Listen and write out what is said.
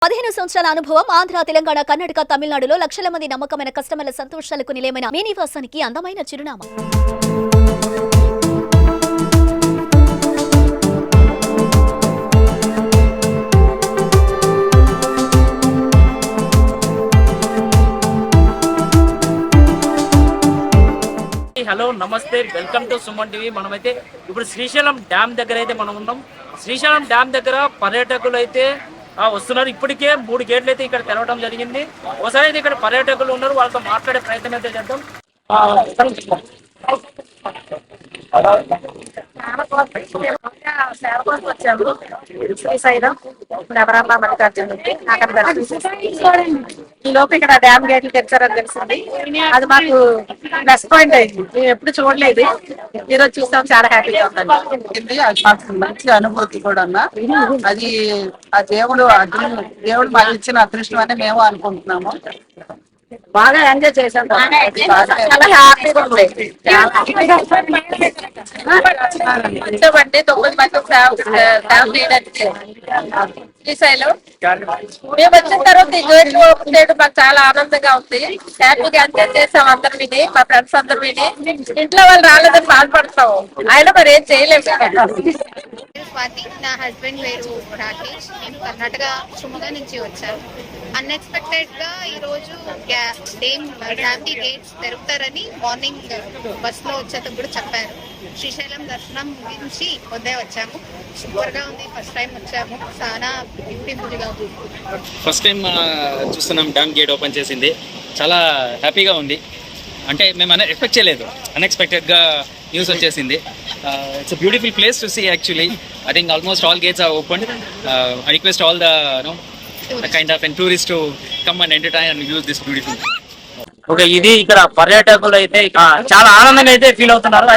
15 సంవత్సరాల అనుభవం ఆంధ్ర, తెలంగాణ, కర్ణాటక, తమిళనాడులో లక్షల మంది నమ్మకమైన కస్టమర్ల సంతోషాలకు నిలయమైన మీ నివాసానికి అందమైన చిరునామా. హలో నమస్తే, వెల్కమ్ టు సుమన్ టీవీ. మనమైతే ఇప్పుడు శ్రీశైలం డ్యామ్ దగ్గర అయితే మనం ఉన్నాం. శ్రీశైలం డ్యామ్ దగ్గర పర్యాటకులు అయితే వస్తున్నారు. ఇప్పటికే 3 గేట్లు అయితే ఇక్కడ తెరవడం జరిగింది. ఒకసారి అయితే ఇక్కడ పర్యాటకులు ఉన్నారు, వాళ్ళతో మాట్లాడే ప్రయత్నం అయితే చేద్దాం. వచ్చాము శ్రీశైలం నవరాంబ మల్లికార్జునుడికి అక్కడ ఈ లోపు ఇక్కడ డ్యామ్ గేట్లు తెచ్చారని తెలిసింది. అది మాకు ప్లస్ పాయింట్ అయింది. మేము ఎప్పుడు చూడలేదు, ఈరోజు చూస్తాం, చాలా హ్యాపీగా ఉందండి. అది మాకు మంచి అనుభూతి కూడా అది ఆ దేవుడు మాకు ఇచ్చిన అదృష్టం అని మేము అనుకుంటున్నాము. బాగా ఎంజాయ్ చేసాం, చాలా హ్యాపీగా ఉంది. 9 మంది శ్రీశైలం మేము వచ్చిన తర్వాత ఈ గేట్లు ఓపెన్ చేయడం మాకు చాలా ఆనందంగా ఉంది. హ్యాపీగా ఎంజాయ్ చేసాం. అందరు విని, మా ఫ్రెండ్స్ అందరు విని, ఇంట్లో వాళ్ళు రాలేదని బాధపడతాం, ఆయన మరి ఏం చేయలేము. స్వాతి, నా హస్బెండ్ పేరు రాకేష్. నేను కర్ణాటక షిమోగా నుంచి వచ్చాను. అన్ఎక్స్పెక్టెడ్ గా ఈ రోజు డ్యామ్ గేట్స్ తెరుపుతారని మార్నింగ్ బస్ లో వచ్చేటప్పుడు చెప్పారు. శ్రీశైలం దర్శనం ముగించి వద్దే వచ్చాము. సూపర్ గా ఉంది. ఫస్ట్ టైం వచ్చాము, చాలా బ్యూటిఫుల్ గా ఉంది. ఫస్ట్ టైం చూస్తున్నాం డ్యామ్ గేట్ ఓపెన్ చేసింది. చాలా హ్యాపీగా ఉంది. అంటే మేము ఎక్స్పెక్ట్ చేయలేదు, అన్ఎక్స్పెక్టెడ్గా న్యూస్ వచ్చేసింది. It's a beautiful place to see actually. I think almost all gates are open. I request all the kind of tourist to come and entertain and use this beautiful. Okay, ఇది ఇక్కడ పర్యాటకులు అయితే చాలా ఆనందంగా అయితే feel అవుతున్నారు.